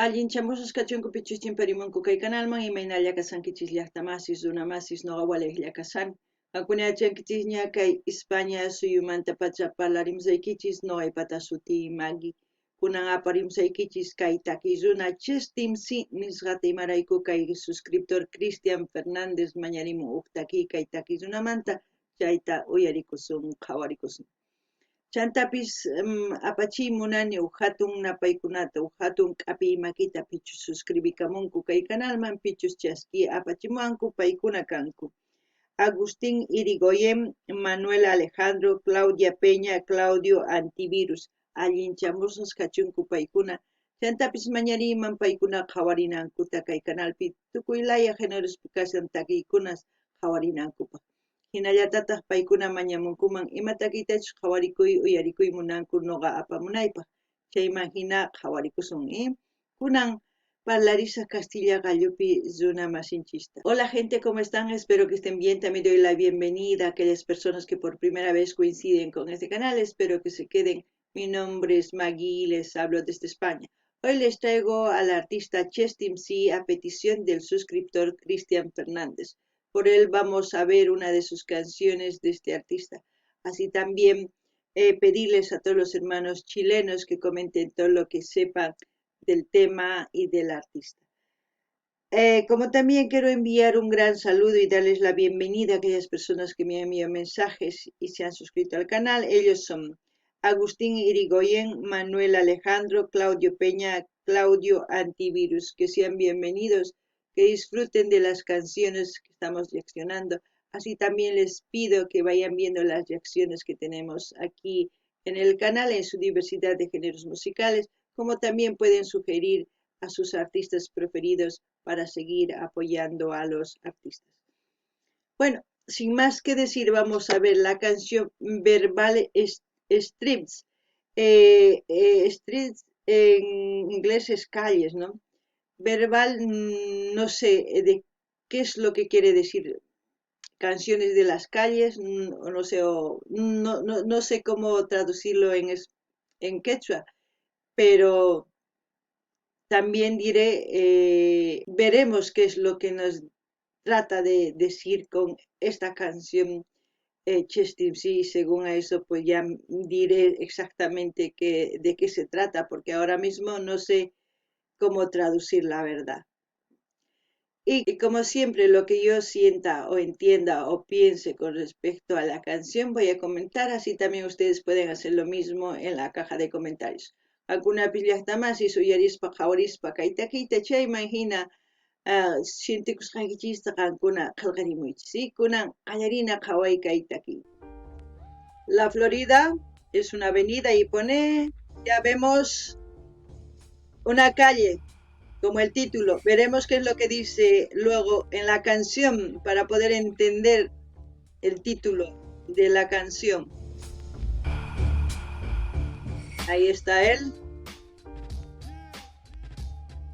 Allin chamusas kachunku pichus chimparimunku kay kanalman imaynalla kasankichis llaqtamasis runamasis noqa waliylla kasani. Hakunayachankichis ña kay España suyumanta pacha parlarimsaykichis noqaypata suti Magui. Kunan aparimsaykichis kay takiy runa Chestimsi nisqata imarayku kay suscriptor Cristian Fernández mañarimun huk takiy kay takiy runamanta chayta uyarikusun qhawarikusun. Chantapis apachiy munani huk hatun napaykunata huk hatun k'api makita pichus suscribikamunku kay kanalman pichus chaski apachimuwanku paykuna kanku. Agustín Irigoyen, Manuel Alejandro, Claudia Peña, Claudio Antivirus. Allin chamusas kachunku paykuna. Chantapis mañariman paykuna qhawarinankuta kay kanalpi tukuylaya generospicación takiykunas qhawarinankupa. Hinallatataq paykuna mañamunkuman ima takiytachus qhawarikuy uyarikuy munanku noqa apamunaypaq. Chayman hina qhawarikusun. Kunan parlarisaq Castilla gallupi runa masinchista. Hola gente, ¿cómo están? Espero que estén bien. También doy la bienvenida a aquellas personas que por primera vez coinciden con este canal. Espero que se queden. Mi nombre es Magui y les hablo desde España. Hoy les traigo al artista Chestimsi a petición del suscriptor Cristian Fernández. Por él vamos a ver una de sus canciones de este artista. Así también pedirles a todos los hermanos chilenos que comenten todo lo que sepan del tema y del artista. Como también quiero enviar un gran saludo y darles la bienvenida a aquellas personas que me han enviado mensajes y se han suscrito al canal. Ellos son Agustín Irigoyen, Manuel Alejandro, Claudio Peña, Claudio Antivirus. Que sean bienvenidos, que disfruten de las canciones que estamos reaccionando. Así también les pido que vayan viendo las reacciones que tenemos aquí en el canal en su diversidad de géneros musicales, como también pueden sugerir a sus artistas preferidos para seguir apoyando a los artistas. Bueno, sin más que decir, vamos a ver la canción Verbal Streets. Streets en inglés es calles, ¿no? Verbal, no sé de qué es lo que quiere decir. Canciones de las calles, no sé, no sé cómo traducirlo en quechua, pero también diré, veremos qué es lo que nos trata de decir con esta canción Chestimsi. Según a eso pues ya diré exactamente de qué se trata, porque ahora mismo no sé cómo traducir la verdad. Y como siempre, lo que yo sienta o entienda o piense con respecto a la canción voy a comentar, así también ustedes pueden hacer lo mismo en la caja de comentarios. Alguna pillahtamas y suyarispa jawarispa kaitakita chay imagina sientikusqankichista qankuna qillqarimuychis y kunan qallarina qhaway kaitaki. La Florida es una avenida y pone, ya vemos una calle como el título. Veremos qué es lo que dice luego en la canción para poder entender el título de la canción. Ahí está él.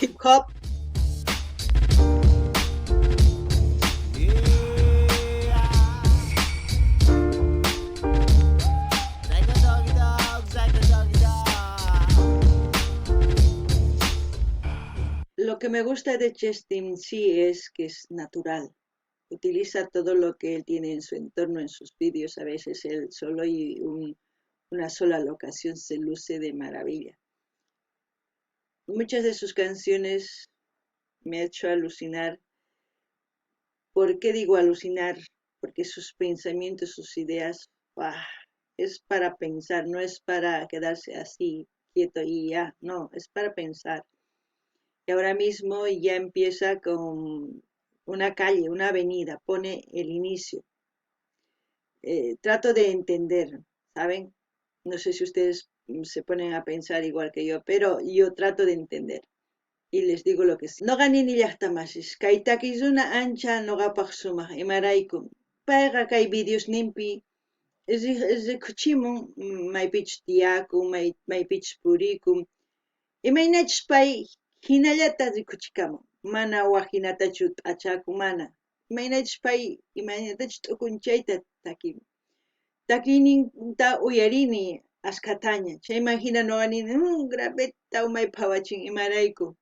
Hip hop. Lo que me gusta de Chestimsi es que es natural. Utiliza todo lo que él tiene en su entorno, en sus vídeos. A veces él solo y una sola locación se luce de maravilla. Muchas de sus canciones me ha hecho alucinar. ¿Por qué digo alucinar? Porque sus pensamientos, sus ideas, es para pensar, no es para quedarse así quieto y ya, no, es para pensar. Y ahora mismo ya empieza con una calle, una avenida, pone el inicio. Trato de entender, ¿saben? No sé si ustedes se ponen a pensar igual que yo, pero yo trato de entender. Y les digo lo que sí. No gané ni llaqtamasis. Kay takizuna ancha noqapaq sumaq imaraykum. Payqa kay videos nimpi rikuchimun maypich tiyakun, maypich purikun. Imaynachus pay hinallata rikuchikamun. Mana waqinatachu t'achakun mana. Imaynachus pay imaynatachus t'ukunchayta takimun. Takiyninta uyarini askataña. Chayman hina noqa nini graveta umay phawachin imarayku.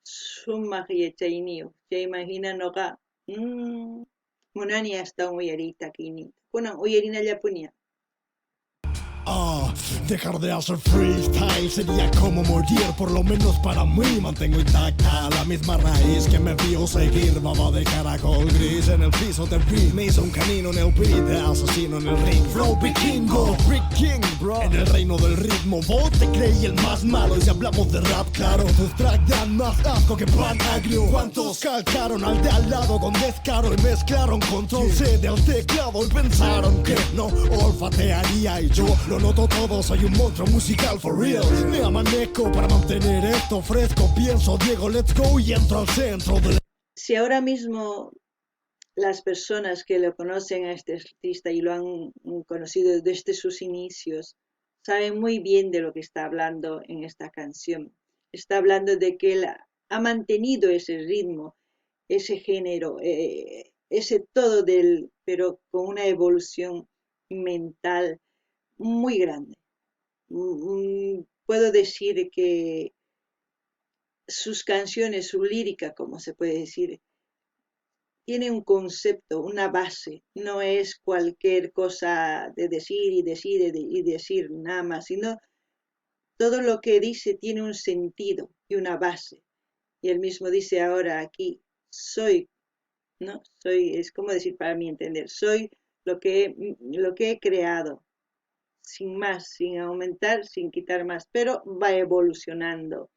sumaq yachayniyuq chayman hina ñuqa munani astawan uyariyta takiyniyta kunan uyarinallapuña. Dejar de hacer freestyle sería como morir, por lo menos para mí. Mantengo intacta la misma raíz que me vio seguir. Baba de caracol gris en el piso del beat. Me hizo un canino en el beat, de asesino en el ring. Flow vikingo, Rick King, bro. En el reino del ritmo, vos te creí el más malo. Y si hablamos de rap, claro, tus tracks dan más asco que pan agrio. ¿Cuántos calcaron al de al lado con descaro y mezclaron control C del teclado y pensaron que no olfatearía? Y yo lo noto todo, soy un monstruo musical for real. Me amanezco para mantener esto fresco. Pienso, Diego, let's go, y entro al centro de... Si ahora mismo las personas que lo conocen a este artista y lo han conocido desde sus inicios saben muy bien de lo que está hablando en esta canción. Está hablando de que él ha mantenido ese ritmo, ese género, ese todo del, pero con una evolución mental muy grande. Puedo decir que sus canciones, su lírica, como se puede decir, tiene un concepto, una base, no es cualquier cosa de decir y decir y decir nada más, sino todo lo que dice tiene un sentido y una base. Y él mismo dice ahora aquí, soy, ¿no? Soy, es como decir para mí entender, soy lo que he creado, sin más, sin aumentar, sin quitar más, pero va evolucionando.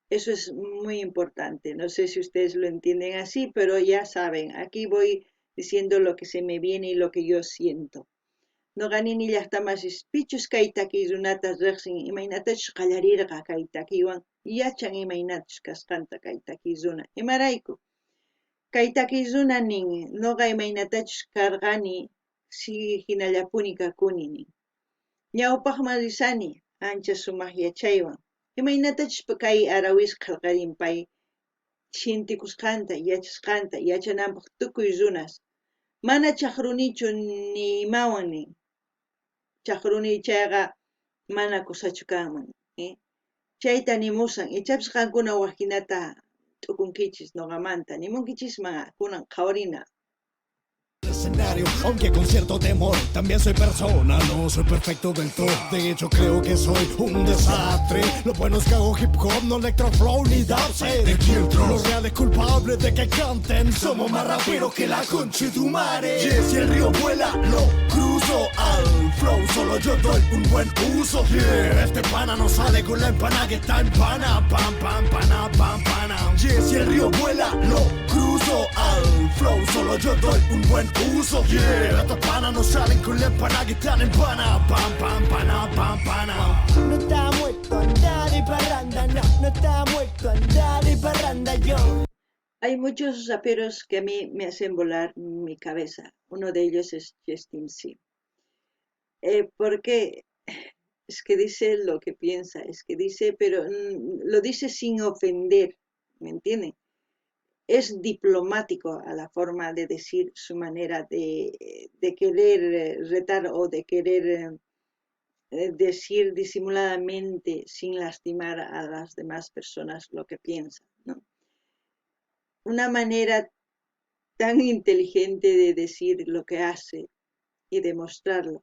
Eso es muy importante. No sé si ustedes lo entienden así, pero ya saben, aquí voy diciendo lo que se me viene y lo que yo siento. No ganini llaqtamas pichus kaytaki runatas riqsin imaynatachu qallarirqa kaytakiwan yachan imaynatachu kasqanta kaytaki runa imarayku kaytaki runa nin noqa imaynatachu karqani si hinallapuni kakuni nin ñawpaqman risani ancha sumaq yachaywan imaynatachu kay arawis qillqarin pay chintikusqanta yachasqanta yachananpaq tukuy runas mana chaqrunichu ni imawan nin chaqruni chayqa mana kusachu kanman chayta nimusan ichapish qankuna waqkinata t'ukunkichis noqamanta nimunkichisma kunan qhawarina. Escenario, aunque con cierto temor, también soy persona, no soy perfecto del todo. De hecho creo que soy un desastre. Lo bueno es que hago hip hop, no electroflow ni darse de filtros. Los reales culpables de que canten somos más raperos que la concha de tu madre. Y si el río vuela, lo cruzo al flow, solo yo doy un buen uso. Yeah, este pana no sale con la empana que está en pana, pam, pam, pana, pam, pana. Y si el río vuela, lo cruzo al flow, solo yo doy un buen uso. Yeah, estos panas no salen con la empana que están en pana, pam, pam, pana, pam, pana. No está muerto, anda de parranda, no está muerto, anda de parranda yo. Hay muchos raperos que a mí me hacen volar mi cabeza. Uno de ellos es Justin C. Porque es que dice lo que piensa, es que dice, pero lo dice sin ofender, ¿me entienden? Es diplomático a la forma de decir su manera de querer retar o de querer decir disimuladamente sin lastimar a las demás personas lo que piensan, ¿no? Una manera tan inteligente de decir lo que hace y demostrarlo.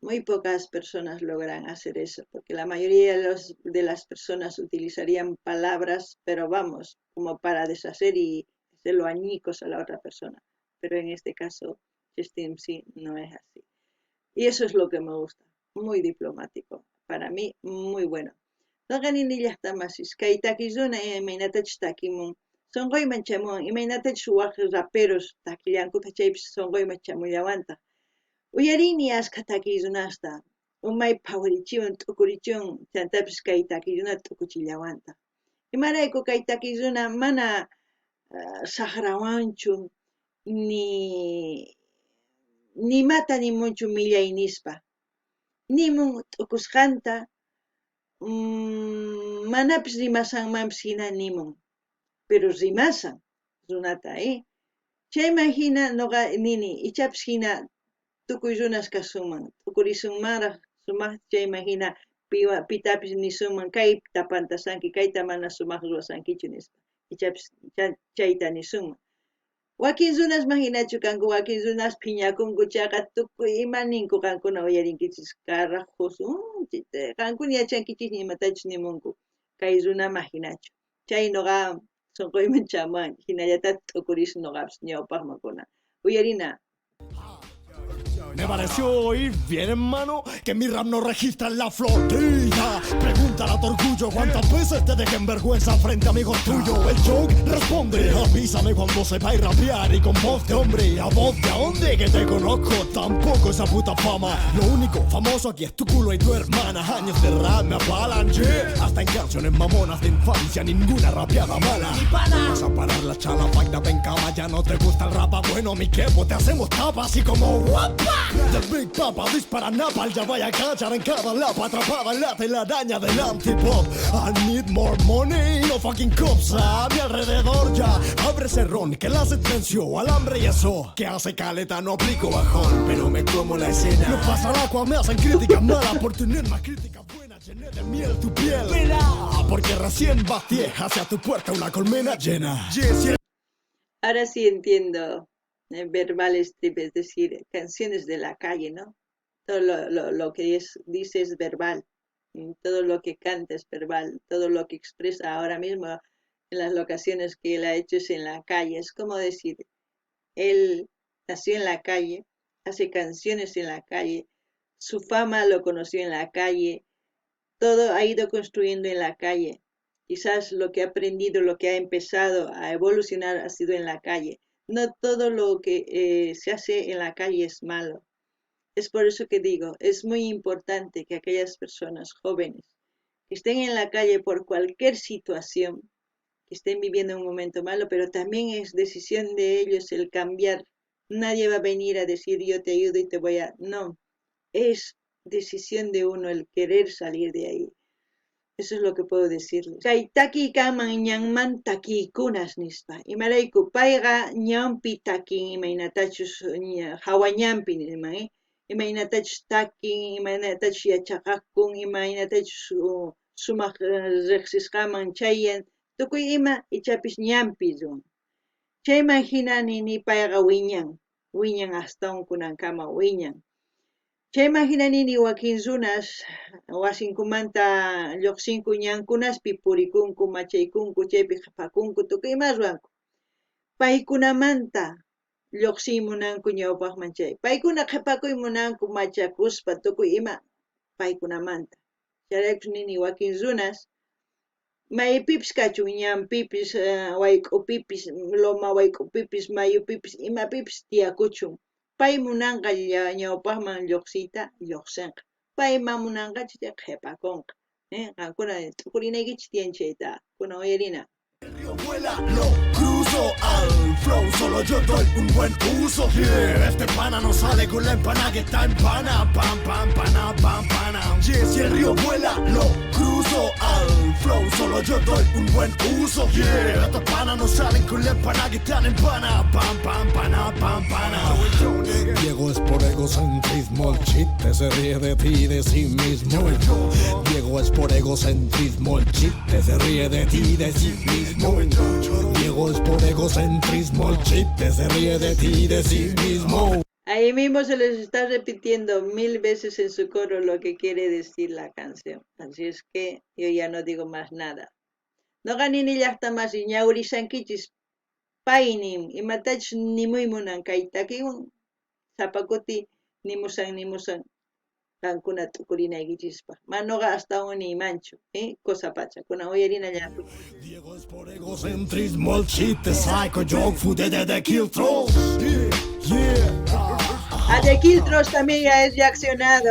Muy pocas personas logran hacer eso, porque la mayoría de las personas utilizarían palabras, pero vamos, como para deshacer y hacerlo añicos a la otra persona. Pero en este caso, Justin sí no es así. Y eso es lo que me gusta, muy diplomático. Para mí, muy bueno. Noqanini llaqtamasis, kay takizuna imaynatachu takimun, sonqoyman chamuwan, imaynatachu waq raperos takillankuta chaypis sonqoyman chamuyawanta. Uyarini asqa takiyunasta, umay phawarichiwan t'ukurichiwan chantapis kay takiyunata t'ukuchillawanta. Imarayku kay takiyuna mana saqrawanchu ni mata nimunchu millay nispa. Nimun t'ukusqanta manapis rimasanmanpis hina nimun, pero rimasan runata, chayman hina noqa nini ichapis hina tukuy runas kasunman t'ukurisunmanraq sumaq chayman hina pitapis nisuman kay tapantasanki kayta mana sumaq ruwasankichu nispa ichapis chayta nisunman wakin runasman hinachu kanku wakin runas phiñakunku chaqa tukuy ima ninku qankuna uyarinkichis carajos qankuna yachankichis imatachus nimunku kay runaman hinachu chay nuqa sunquyman chamuwan hinallata tukurish nuqapis ñawpaqman kuna uyarina. Me pareció oír bien, hermano, que mi rap no registra en la flotilla. Pregúntale a tu orgullo cuántas veces te dejé en vergüenza frente a amigos tuyos. El joke responde, avísame cuando sepáis rapear y con voz de hombre. ¿A voz de dónde? Que te conozco, tampoco esa puta fama. Lo único famoso aquí es tu culo y tu hermana. Años de rap me avalanché, hasta en canciones mamonas de infancia, ninguna rapeada mala. Vas a parar la chala, vaina, ven cama, ya no te gusta el rap. Bueno, mi quepo, te hacemos tapa así como guapa. Del Big Papa dispara napal, ya vaya a cachar en cada lapa, atrapada en la telaraña del antipop. I need more money, no fucking cops a mi alrededor ya. Abre ese ron que la sed venció al hambre y eso que hace caleta no aplico bajón, pero me como la escena. No pasa nada cuando me hacen críticas malas por tener más críticas buenas, llené de miel tu piel. Mira, porque recién batí hacia tu puerta una colmena llena. Ahora sí entiendo verbal strip, es decir, canciones de la calle, ¿no? Todo lo que dice es verbal, todo lo que canta es verbal, todo lo que expresa ahora mismo en las locaciones que él ha hecho es en la calle. Es como decir, él nació en la calle, hace canciones en la calle, su fama lo conoció en la calle, todo ha ido construyendo en la calle. Quizás lo que ha aprendido, lo que ha empezado a evolucionar ha sido en la calle. No todo lo que se hace en la calle es malo. Es por eso que digo, es muy importante que aquellas personas jóvenes que estén en la calle por cualquier situación, que estén viviendo un momento malo, pero también es decisión de ellos el cambiar. Nadie va a venir a decir yo te ayudo y te voy a... No, es decisión de uno el querer salir de ahí. Eso es lo que puedo decirles. Kay taki kaman ñanman taki kunas nispa. Imarayku payqa ñanpi takin imaynatachus hawañanpi nisman, imaynatachus takin, imaynatachus yachaqakun, imaynatachus sumaq riqsisqaman chayan, tukuy ima ichapis ñanpi ruwan. Chayman hina nini payqa wiñan astawan kunankama wiñan. Chayman hina nini wakin runas wasinkumanta lluqsinku ñankunaspi purikunku, machaykunku, chaypi qhapakunku, tukuy ima ruwanku. Paykunamanta lluqsiymunanku ñawpaqman chay. Paykuna qhapakuy munanku machakuspa tukuy ima paykunamanta. Chayraykus nini wakin runas maypipis kachun ñanpipis, wayk'upipis, loma wayk'upipis, mayupipis, imapipis tiyakuchun. Pay munanqa ñawpaqman lluqsiyta lluqsinqa. Pay mamunanqachu qhipakunqa. Qankuna t'ukurinaykichis tiyan chayta. Kuna uyarina. El río vuela, lo cruzo al flow, solo yo doy un buen uso. Yeah, este pana no sale con la empana que está en pana, pam, pam, pana, pam, pana. Yeah, si el río vuela, lo cruzo al flow, solo yo doy un buen uso. Yeah, estos panas no salen con la empana que están en pana, pam, pam, pana, pam, pana. Diego es por egocentrismo, el chiste se ríe de ti y de sí mismo. Diego es por egocentrismo, el chiste se ríe de ti y de sí mismo. Diego es por egocentrismo, el chiste se ríe de ti y de sí mismo. Ahí mismo se les está repitiendo 1000 veces en su coro lo que quiere decir la canción. Así es que yo ya no digo más nada. No ganini llaqta más ñawrishankichis paynim imatach nimuymunan kaytakiwan zapakuti nimusan kankuna t'ukurinaykichikpa. Manoqa hasta un ni mancho, cosa pacha, kuna uyarina llapi. Diego es por egocentrismo, el chiste psycho joke food de Kill Trolls. A The Kiltros también ya es reaccionado,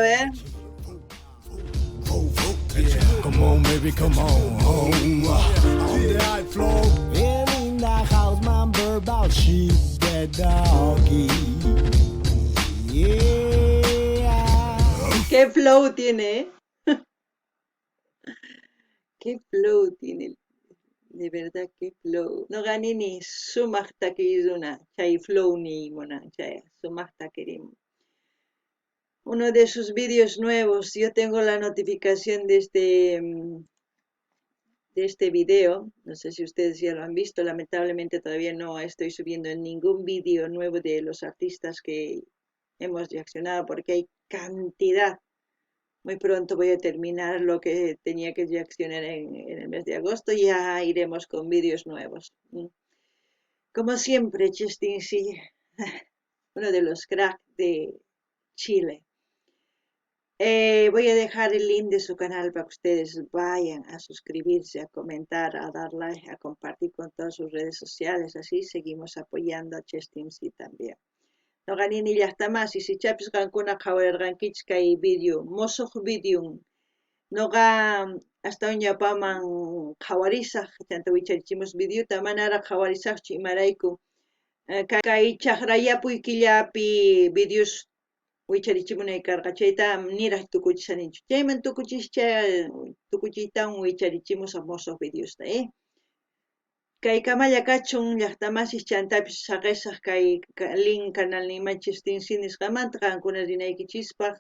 Come on, baby, come on. On the high flow. In the house, man, verbal shit, the doggy. Yeah. ¿Qué flow tiene, ¿Qué flow tiene? De verdad, qué flow. No gané ni sumaq takiruna, chay flow ni mona, chay sumaq takirim. uno de sus vídeos nuevos. Yo tengo la notificación de este video. No sé si ustedes ya lo han visto. Lamentablemente todavía no estoy subiendo ningún vídeo nuevo de los artistas que hemos reaccionado porque hay cantidad. Muy pronto voy a terminar lo que tenía que reaccionar en el mes de agosto y ya iremos con vídeos nuevos. Como siempre, Justin sí, uno de los cracks de Chile. Voy a dejar el link de su canal para que ustedes vayan a suscribirse, a comentar, a dar like, a compartir con todas sus redes sociales. Así seguimos apoyando a Justin sí también. No gané ni hasta más y si chapis gankuna kawarergankichka y video, mozo video. No ga hasta un yapaman kawarisaj, tanto wicharichimos video, tamanara kawarisaj chimaraiku. Kay chakrayapuy killapi videos wicharichimunay karqa chayta niraq tukuchisaninchu. Chayman tukuchiytawan wicharichimus mosoq videosta, Kay kamalla kachun llaqtamasiq chantapis saqesaq kay link canalninmanchis Justin nisqamanta qankuna rinaykichispaq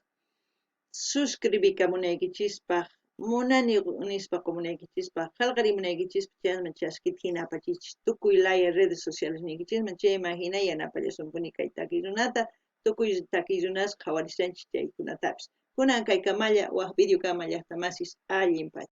suscribikamunaykichispaq munani nispa comunaykichispaq qallqarimunaykichispaq chayman chaskita hina apachichis tukuy laya redes sociales niykichisman chayman hina yanapallashunkuni kay takiy runata tukuy takiy runas qhawarisanchis chaykunatapis kunan kay kamalla waq video kama llaqtamasis allinpach.